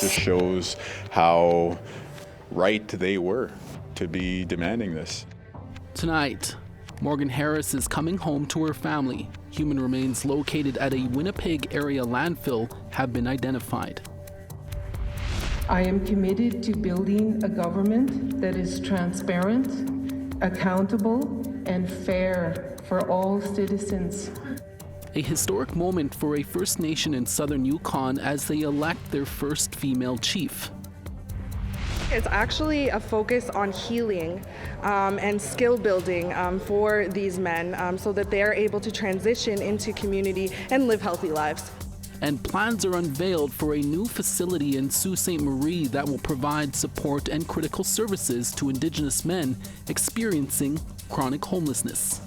Just shows how right they were to be demanding this. Tonight, Morgan Harris is coming home to her family. Human remains located at a Winnipeg area landfill have been identified. I am committed to building a government that is transparent, accountable, and fair for all citizens. A historic moment for a First Nation in southern Yukon as they elect their first female chief. It's actually a focus on healing and skill building for these men so that they are able to transition into community and live healthy lives. And plans are unveiled for a new facility in Sault Ste. Marie that will provide support and critical services to Indigenous men experiencing chronic homelessness.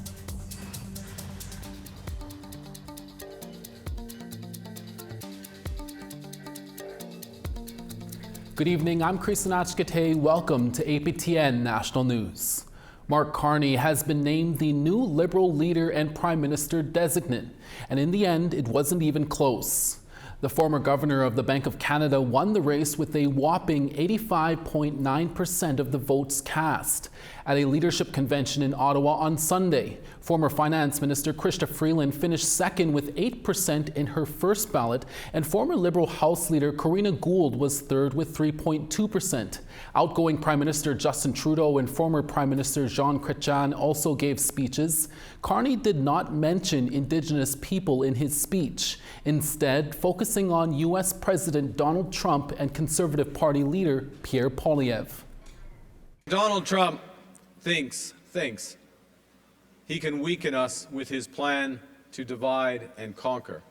Good evening, I'm Chris Nachkate. Welcome to APTN National News. Mark Carney has been named the new Liberal leader and Prime Minister designate, and in the end, it wasn't even close. The former governor of the Bank of Canada won the race with a whopping 85.9% of the votes cast. At a leadership convention in Ottawa on Sunday, former Finance Minister Chrystia Freeland finished second with 8% in her first ballot, and former Liberal House Leader Corina Gould was third with 3.2%. Outgoing Prime Minister Justin Trudeau and former Prime Minister Jean Chrétien also gave speeches. Carney did not mention Indigenous people in his speech, instead focusing on U.S. President Donald Trump and Conservative Party leader Pierre Poilievre. Donald Trump thinks he can weaken us with his plan to divide and conquer.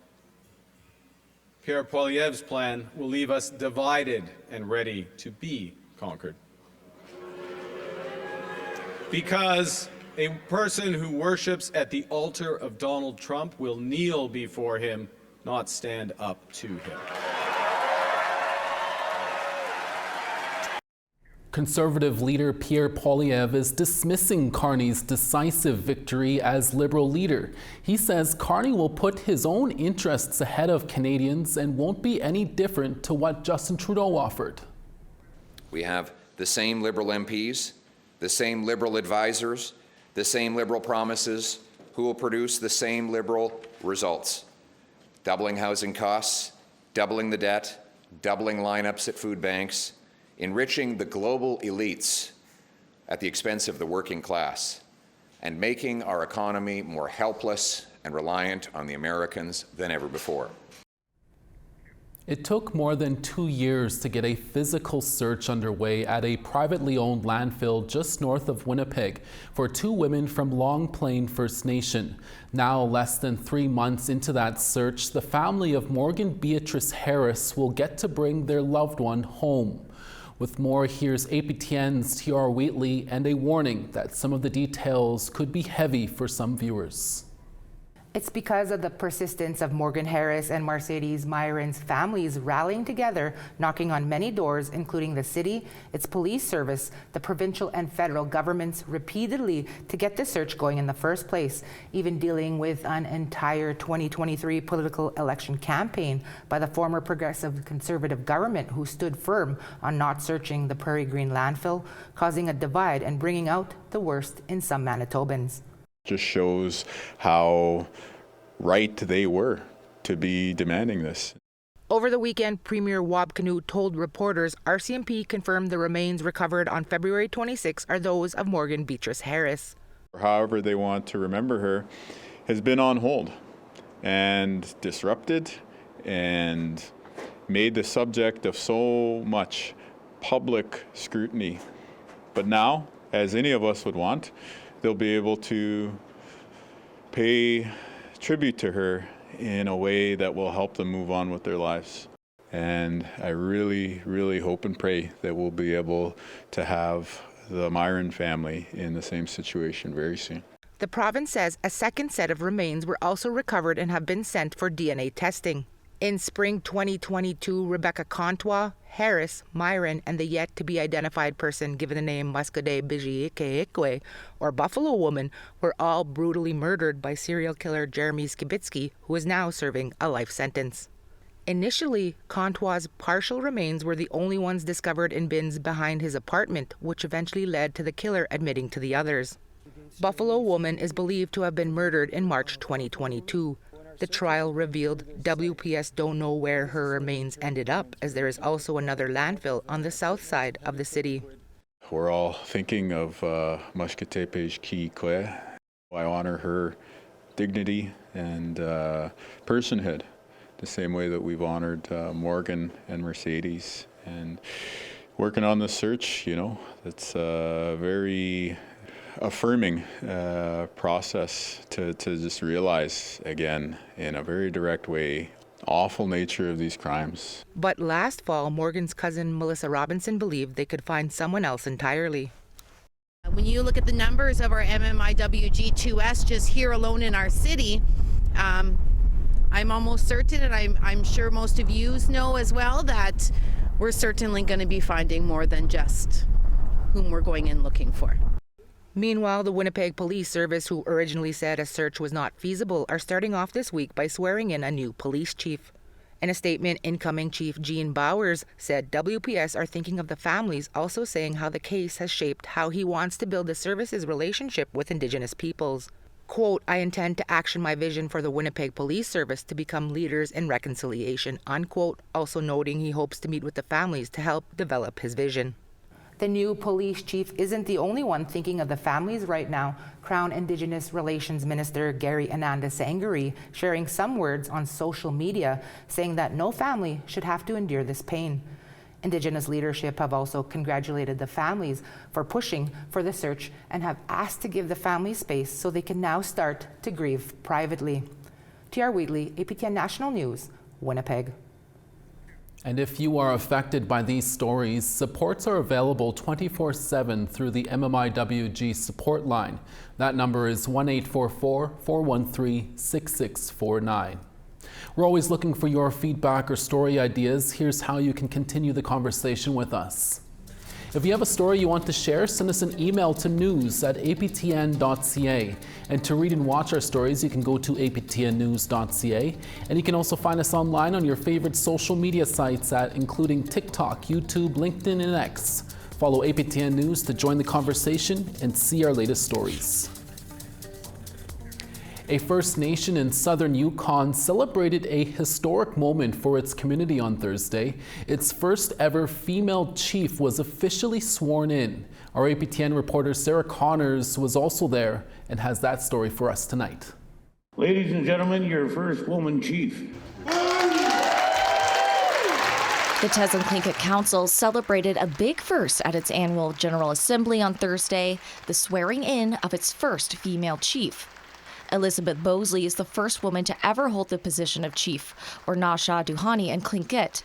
Pierre Poilievre's plan will leave us divided and ready to be conquered. Because a person who worships at the altar of Donald Trump will kneel before him, not stand up to him. Conservative leader Pierre Poilievre is dismissing Carney's decisive victory as Liberal leader. He says Carney will put his own interests ahead of Canadians and won't be any different to what Justin Trudeau offered. We have the same Liberal MPs, the same Liberal advisors, the same Liberal promises, who will produce the same Liberal results. Doubling housing costs, doubling the debt, doubling lineups at food banks, enriching the global elites at the expense of the working class, and making our economy more helpless and reliant on the Americans than ever before. It took more than 2 years to get a physical search underway at a privately owned landfill just north of Winnipeg for 2 women from Long Plain First Nation. Now, less than 3 months into that search, the family of Morgan Beatrice Harris will get to bring their loved one home. With more, here's APTN's T.R. Wheatley and a warning that some of the details could be heavy for some viewers. It's because of the persistence of Morgan Harris and Mercedes Myron's families rallying together, knocking on many doors, including the city, its police service, the provincial and federal governments repeatedly to get the search going in the first place, even dealing with an entire 2023 political election campaign by the former progressive conservative government who stood firm on not searching the Prairie Green landfill, causing a divide and bringing out the worst in some Manitobans. Just shows how right they were to be demanding this. Over the weekend, Premier Wab Kinew told reporters RCMP confirmed the remains recovered on February 26 are those of Morgan Beatrice Harris. However they want to remember her has been on hold and disrupted and made the subject of so much public scrutiny. But now, as any of us would want, they'll be able to pay tribute to her in a way that will help them move on with their lives. And I really, really hope and pray that we'll be able to have the Myron family in the same situation very soon. The province says a second set of remains were also recovered and have been sent for DNA testing. In spring 2022, Rebecca Contois, Harris, Myron, and the yet-to-be-identified person given the name Muscadet Bijiike, or Buffalo Woman, were all brutally murdered by serial killer Jeremy Skibitsky, who is now serving a life sentence. Initially, Contois' partial remains were the only ones discovered in bins behind his apartment, which eventually led to the killer admitting to the others. Buffalo woman is believed to have been murdered in March 2022. The trial revealed WPS don't know where her remains ended up, as there is also another landfill on the south side of the city. We're all thinking of Mashketepej Ki-Kwe. I honor her dignity and personhood, the same way that we've honored Morgan and Mercedes. And working on this search, it's a very affirming process to just realize again in a very direct way awful nature of these crimes. But last fall, Morgan's cousin Melissa Robinson believed they could find someone else entirely. When you look at the numbers of our MMIWG2S just here alone in our city, I'm almost certain, and I'm sure most of you know as well, that we're certainly going to be finding more than just whom we're going in looking for. Meanwhile, the Winnipeg Police Service, who originally said a search was not feasible, are starting off this week by swearing in a new police chief. In a statement, incoming Chief Gene Bowers said WPS are thinking of the families, also saying how the case has shaped how he wants to build the service's relationship with Indigenous peoples. Quote, I intend to action my vision for the Winnipeg Police Service to become leaders in reconciliation, unquote, also noting he hopes to meet with the families to help develop his vision. The new police chief isn't the only one thinking of the families right now. Crown Indigenous Relations Minister Gary Ananda Sangari sharing some words on social media, saying that no family should have to endure this pain. Indigenous leadership have also congratulated the families for pushing for the search and have asked to give the families space so they can now start to grieve privately. T.R. Wheatley, APTN National News, Winnipeg. And if you are affected by these stories, supports are available 24/7 through the MMIWG support line. That number is 1-844-413-6649. We're always looking for your feedback or story ideas. Here's how you can continue the conversation with us. If you have a story you want to share, send us an email to news@aptn.ca. And to read and watch our stories, you can go to aptnnews.ca. And you can also find us online on your favorite social media sites including TikTok, YouTube, LinkedIn, and X. Follow APTN News to join the conversation and see our latest stories. A First Nation in southern Yukon celebrated a historic moment for its community on Thursday. Its first ever female chief was officially sworn in. Our APTN reporter Sarah Connors was also there and has that story for us tonight. Ladies and gentlemen, your first woman chief. The Teslin Tlingit Council celebrated a big first at its annual General Assembly on Thursday, the swearing in of its first female chief. Elizabeth Bosley is the first woman to ever hold the position of chief, or Nasha Duhani and Tlingit.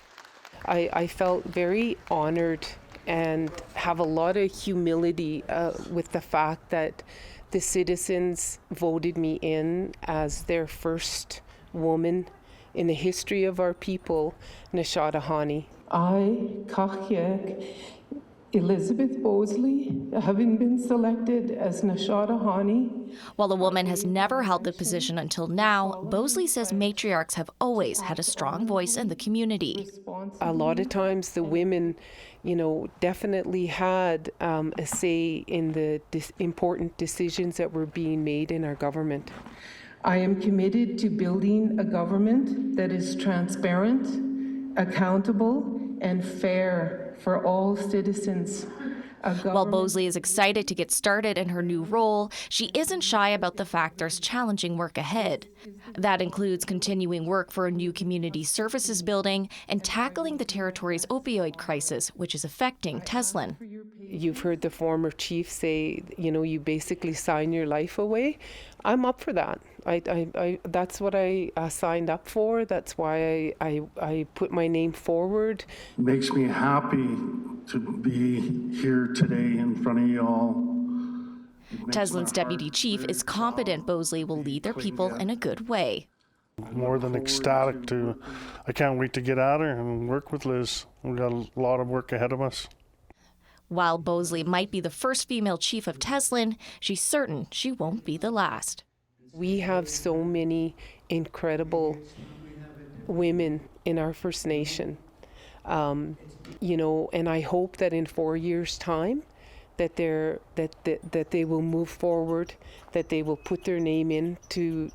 I felt very honored and have a lot of humility with the fact that the citizens voted me in as their first woman in the history of our people, Nasha Duhani. I, Kachiek, Elizabeth Bosley, having been selected as Nasha Duhani. While the woman has never held the position until now, Bosley says matriarchs have always had a strong voice in the community. A lot of times the women, definitely had a say in the important decisions that were being made in our government. I am committed to building a government that is transparent, accountable, and fair for all citizens. While Bosley is excited to get started in her new role, she isn't shy about the fact there's challenging work ahead. That includes continuing work for a new community services building and tackling the territory's opioid crisis, which is affecting Teslin. You've heard the former chief say, you basically sign your life away. I'm up for that. That's what I signed up for. That's why I put my name forward. It makes me happy to be here today in front of you all. Teslin's deputy chief is confident Bosley will lead their people in a good way. More than ecstatic I can't wait to get at her and work with Liz. We've got a lot of work ahead of us. While Bosley might be the first female chief of Teslin, she's certain she won't be the last. We have so many incredible women in our First Nation. And I hope that in 4 years' time, that they will move forward, that they will put their name in to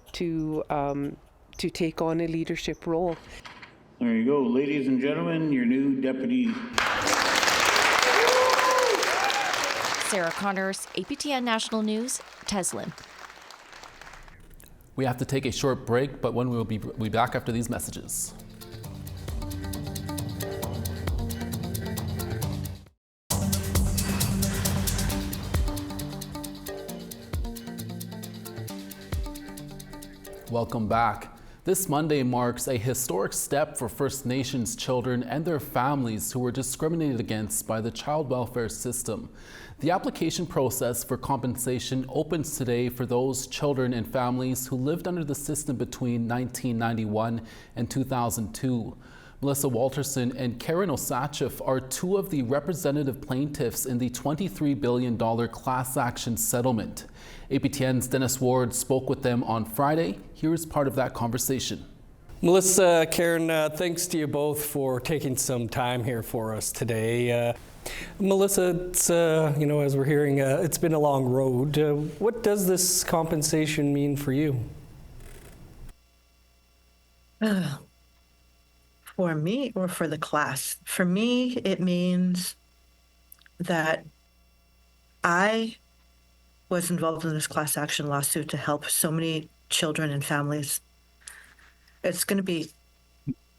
take on a leadership role. There you go, ladies and gentlemen, your new deputy. Sarah Connors, APTN National News, Teslin. We have to take a short break, but when we'll be back after these messages. Welcome back. This Monday marks a historic step for First Nations children and their families who were discriminated against by the child welfare system. The application process for compensation opens today for those children and families who lived under the system between 1991 and 2002. Melissa Walterson and Karen Osachif are two of the representative plaintiffs in the $23 billion class action settlement. APTN's Dennis Ward spoke with them on Friday. Here is part of that conversation. Melissa, Karen, thanks to you both for taking some time here for us today. Melissa, it's, as we're hearing, it's been a long road. What does this compensation mean for you? For me or for the class? For me, it means that I was involved in this class action lawsuit to help so many children and families. It's going to be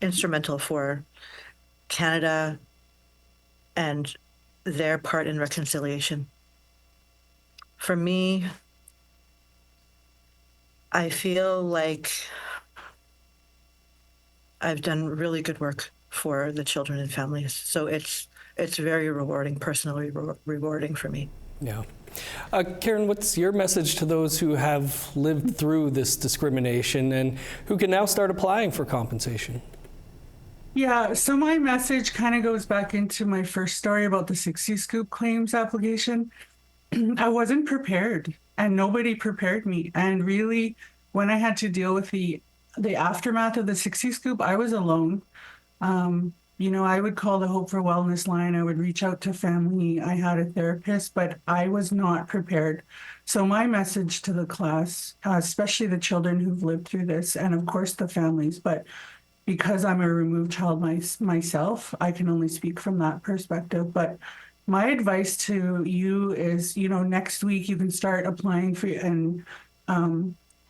instrumental for Canada and their part in reconciliation. For me, I feel like I've done really good work for the children and families. So it's very rewarding, personally rewarding for me. Yeah. Karen, what's your message to those who have lived through this discrimination and who can now start applying for compensation? Yeah, so my message kind of goes back into my first story about the 60 Scoop claims application. I wasn't prepared and nobody prepared me. And really, when I had to deal with the aftermath of the 60 Scoop, I was alone. I would call the Hope for Wellness line. I would reach out to family. I had a therapist, but I was not prepared. So my message to the class, especially the children who've lived through this, and of course the families, but because I'm a removed child myself, I can only speak from that perspective. But my advice to you is, next week you can start applying for and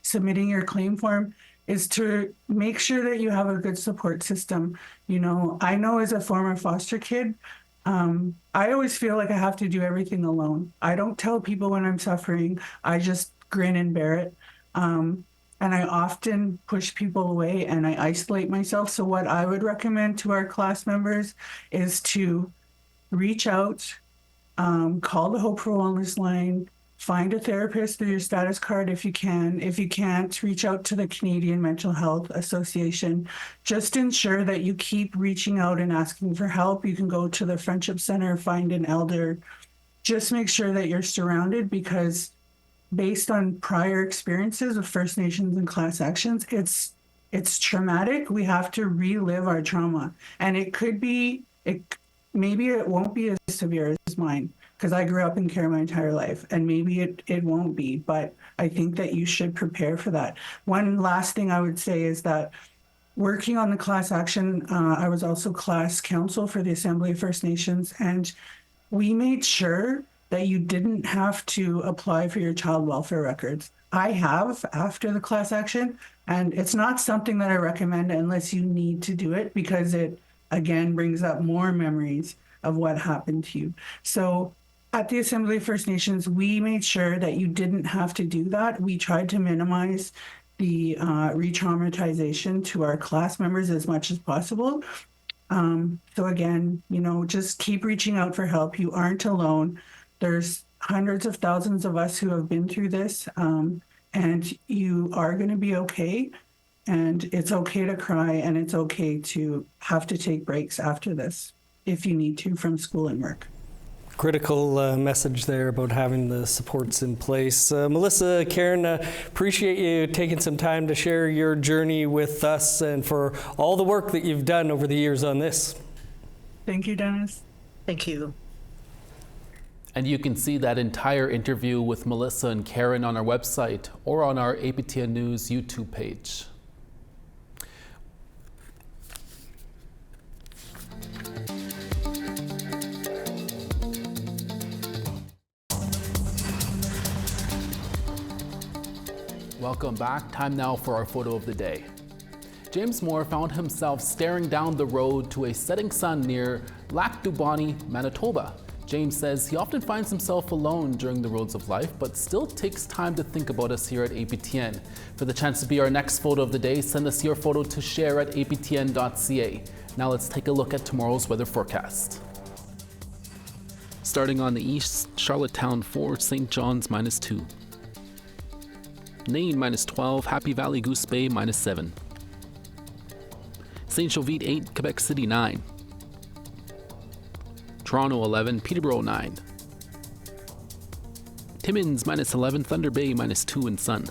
submitting your claim form, is to make sure that you have a good support system. I know as a former foster kid, I always feel like I have to do everything alone. I don't tell people when I'm suffering. I just grin and bear it. And I often push people away and I isolate myself. So what I would recommend to our class members is to reach out, call the Hope for Wellness line, find a therapist through your status card if you can. If you can't, reach out to the Canadian Mental Health Association. Just ensure that you keep reaching out and asking for help. You can go to the Friendship Center, find an elder. Just make sure that you're surrounded, because based on prior experiences with First Nations and class actions, it's traumatic. We have to relive our trauma. And maybe it won't be as severe as mine, because I grew up in care my entire life, and maybe it won't be, but I think that you should prepare for that. One last thing I would say is that working on the class action, I was also class counsel for the Assembly of First Nations, and we made sure that you didn't have to apply for your child welfare records. I have after the class action, and it's not something that I recommend unless you need to do it, because it, again, brings up more memories of what happened to you. So at the Assembly of First Nations, we made sure that you didn't have to do that. We tried to minimize the re-traumatization to our class members as much as possible. So again, just keep reaching out for help. You aren't alone. There's hundreds of thousands of us who have been through this, and you are going to be okay. And it's okay to cry, and it's okay to have to take breaks after this if you need to from school and work. Critical message there about having the supports in place. Melissa, Karen, appreciate you taking some time to share your journey with us and for all the work that you've done over the years on this. Thank you, Dennis. Thank you. And you can see that entire interview with Melissa and Karen on our website or on our APTN News YouTube page. Welcome back. Time now for our photo of the day. James Moore found himself staring down the road to a setting sun near Lac du Bonny, Manitoba. James says he often finds himself alone during the roads of life, but still takes time to think about us here at APTN. For the chance to be our next photo of the day, send us your photo to share@aptn.ca. Now let's take a look at tomorrow's weather forecast. Starting on the east, Charlottetown 4, St. John's -2. Nain -12, Happy Valley Goose Bay -7. St. Jovite 8, Quebec City 9. Toronto 11, Peterborough 9. Timmins -11, Thunder Bay -2 and sun.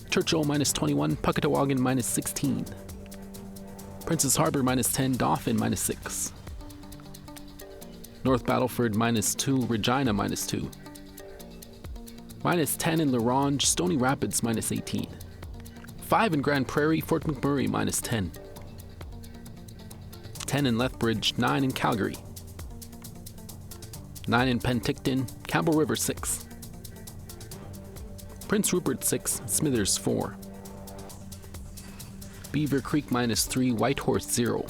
Churchill -21, Puckatawagan -16. Princess Harbour -10, Dauphin -6. North Battleford -2, Regina -2. -10 in La Ronge, Stony Rapids -18. 5 in Grand Prairie, Fort McMurray -10. 10 in Lethbridge, 9 in Calgary. 9 in Penticton, Campbell River 6. Prince Rupert 6, Smithers 4. Beaver Creek -3, Whitehorse 0.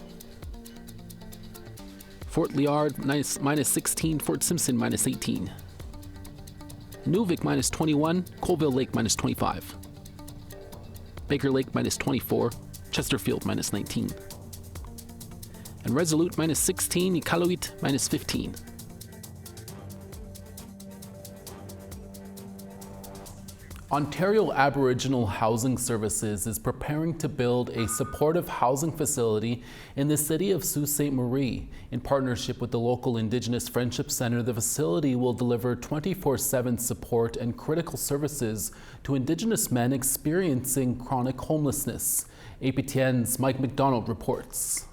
Fort Liard -16, Fort Simpson -18. Nuvik -21, Colville Lake -25. Baker Lake -24, Chesterfield -19. And Resolute -16, Iqaluit -15. Ontario Aboriginal Housing Services is preparing to build a supportive housing facility in the city of Sault Ste. Marie. In partnership with the local Indigenous Friendship Centre, the facility will deliver 24/7 support and critical services to Indigenous men experiencing chronic homelessness. APTN's Mike McDonald reports.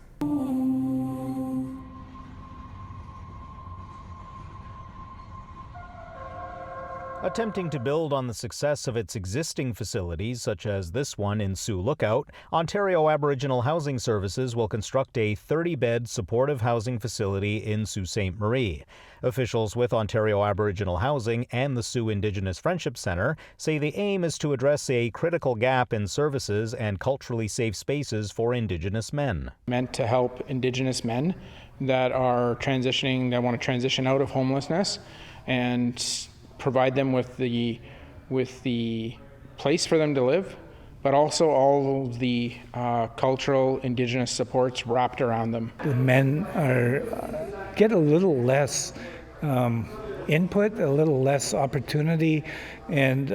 Attempting to build on the success of its existing facilities, such as this one in Sioux Lookout, Ontario Aboriginal Housing Services will construct a 30-bed supportive housing facility in Sault Ste. Marie. Officials with Ontario Aboriginal Housing and the Sioux Indigenous Friendship Centre say the aim is to address a critical gap in services and culturally safe spaces for Indigenous men. Meant to help Indigenous men that are transitioning, that want to transition out of homelessness, and provide them with the place for them to live, but also all of the cultural Indigenous supports wrapped around them. The men get a little less input, a little less opportunity, and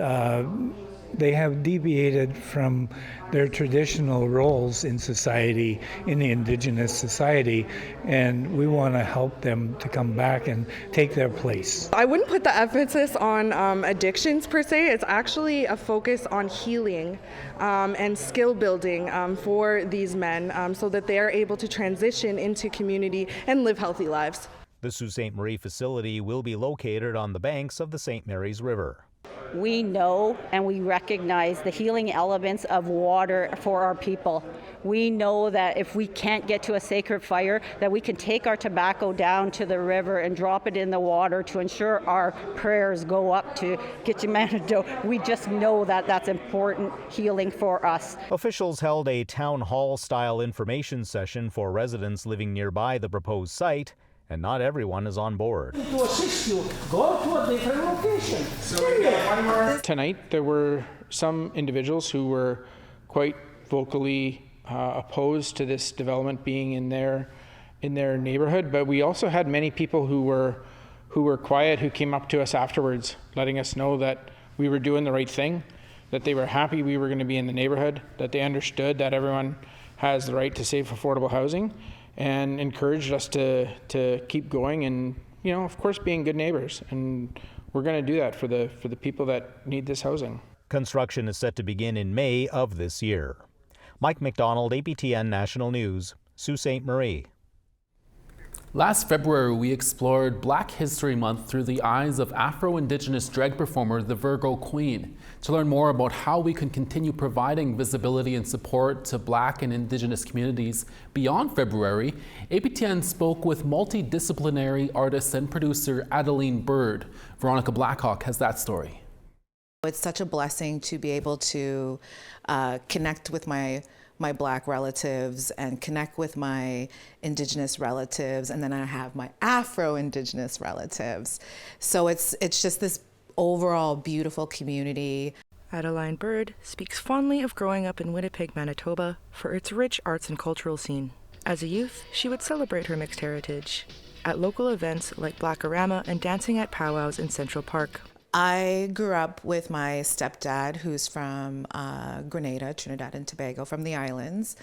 they have deviated from their traditional roles in society, in the Indigenous society, and we want to help them to come back and take their place. I wouldn't put the emphasis on addictions per se. It's actually a focus on healing and skill building for these men so that they are able to transition into community and live healthy lives. The Sault Ste. Marie facility will be located on the banks of the St. Mary's River. We know and we recognize the healing elements of water for our people. We know that if we can't get to a sacred fire, that we can take our tobacco down to the river and drop it in the water to ensure our prayers go up to Gitchimanado. We just know that that's important healing for us. Officials held a town hall-style information session for residents living nearby the proposed site, and not everyone is on board. To assist you, go to a different location. Tonight, there were some individuals who were quite vocally opposed to this development being in their neighborhood, but we also had many people who were quiet, who came up to us afterwards, letting us know that we were doing the right thing, that they were happy we were going to be in the neighborhood, that they understood that everyone has the right to safe, affordable housing, and encouraged us to keep going and of course, being good neighbors, and we're going to do that for the people that need this housing. Construction is set to begin in May of this year. Mike McDonald, APTN National News, Sault Ste. Marie. Last February, we explored Black History Month through the eyes of Afro-Indigenous drag performer, the Virgo Queen. To learn more about how we can continue providing visibility and support to Black and Indigenous communities beyond February, APTN spoke with multidisciplinary artist and producer Adeline Bird. Veronica Blackhawk has that story. It's such a blessing to be able to connect with my Black relatives and connect with my Indigenous relatives, and then I have my Afro-Indigenous relatives. So it's just this overall beautiful community. Adeline Bird speaks fondly of growing up in Winnipeg, Manitoba for its rich arts and cultural scene. As a youth, she would celebrate her mixed heritage at local events like Blackorama and dancing at powwows in Central Park. I grew up with my stepdad, who's from Grenada, Trinidad and Tobago, from the islands.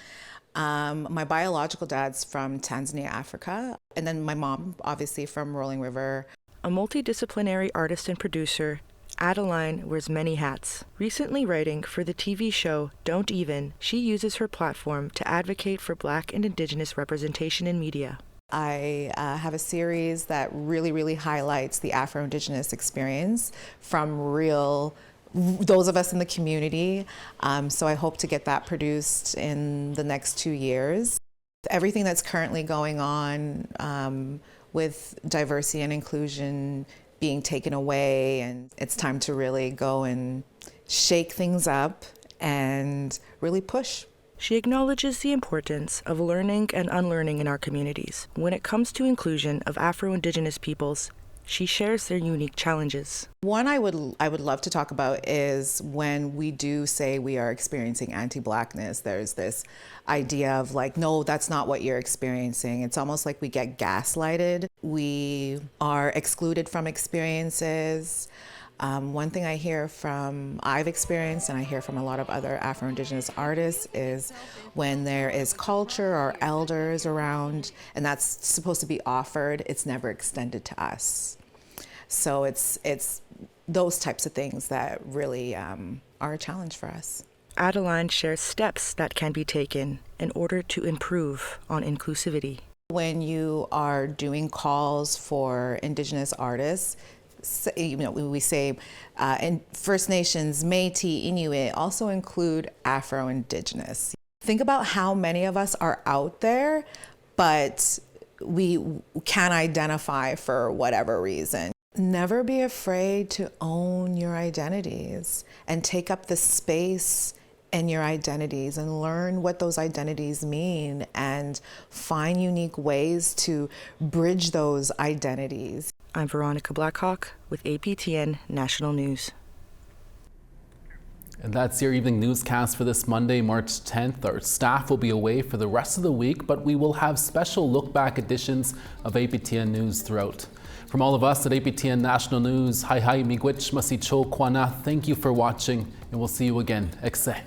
My biological dad's from Tanzania, Africa, and then my mom, obviously, from Rolling River. A multidisciplinary artist and producer, Adeline wears many hats. Recently writing for the TV show Don't Even, she uses her platform to advocate for Black and Indigenous representation in media. I have a series that really highlights the Afro-Indigenous experience from those of us in the community. So I hope to get that produced in the next 2 years. Everything that's currently going on with diversity and inclusion being taken away, and it's time to really go and shake things up and really push. She acknowledges the importance of learning and unlearning in our communities. When it comes to inclusion of Afro-Indigenous peoples, she shares their unique challenges. One I would love to talk about is when we do say we are experiencing anti-Blackness, there's this idea of like, no, that's not what you're experiencing. It's almost like we get gaslighted. We are excluded from experiences. One thing I've experienced, and I hear from a lot of other Afro-Indigenous artists, is when there is culture or elders around, and that's supposed to be offered, it's never extended to us. So it's those types of things that really are a challenge for us. Adeline shares steps that can be taken in order to improve on inclusivity. When you are doing calls for Indigenous artists, we say in First Nations, Métis, Inuit, also include Afro-Indigenous. Think about how many of us are out there, but we can't identify for whatever reason. Never be afraid to own your identities and take up the space in your identities and learn what those identities mean and find unique ways to bridge those identities. I'm Veronica Blackhawk with APTN National News. And that's your evening newscast for this Monday, March 10th. Our staff will be away for the rest of the week, but we will have special look-back editions of APTN News throughout. From all of us at APTN National News, hi miigwech masicho kwana. Thank you for watching, and we'll see you again. Ekse.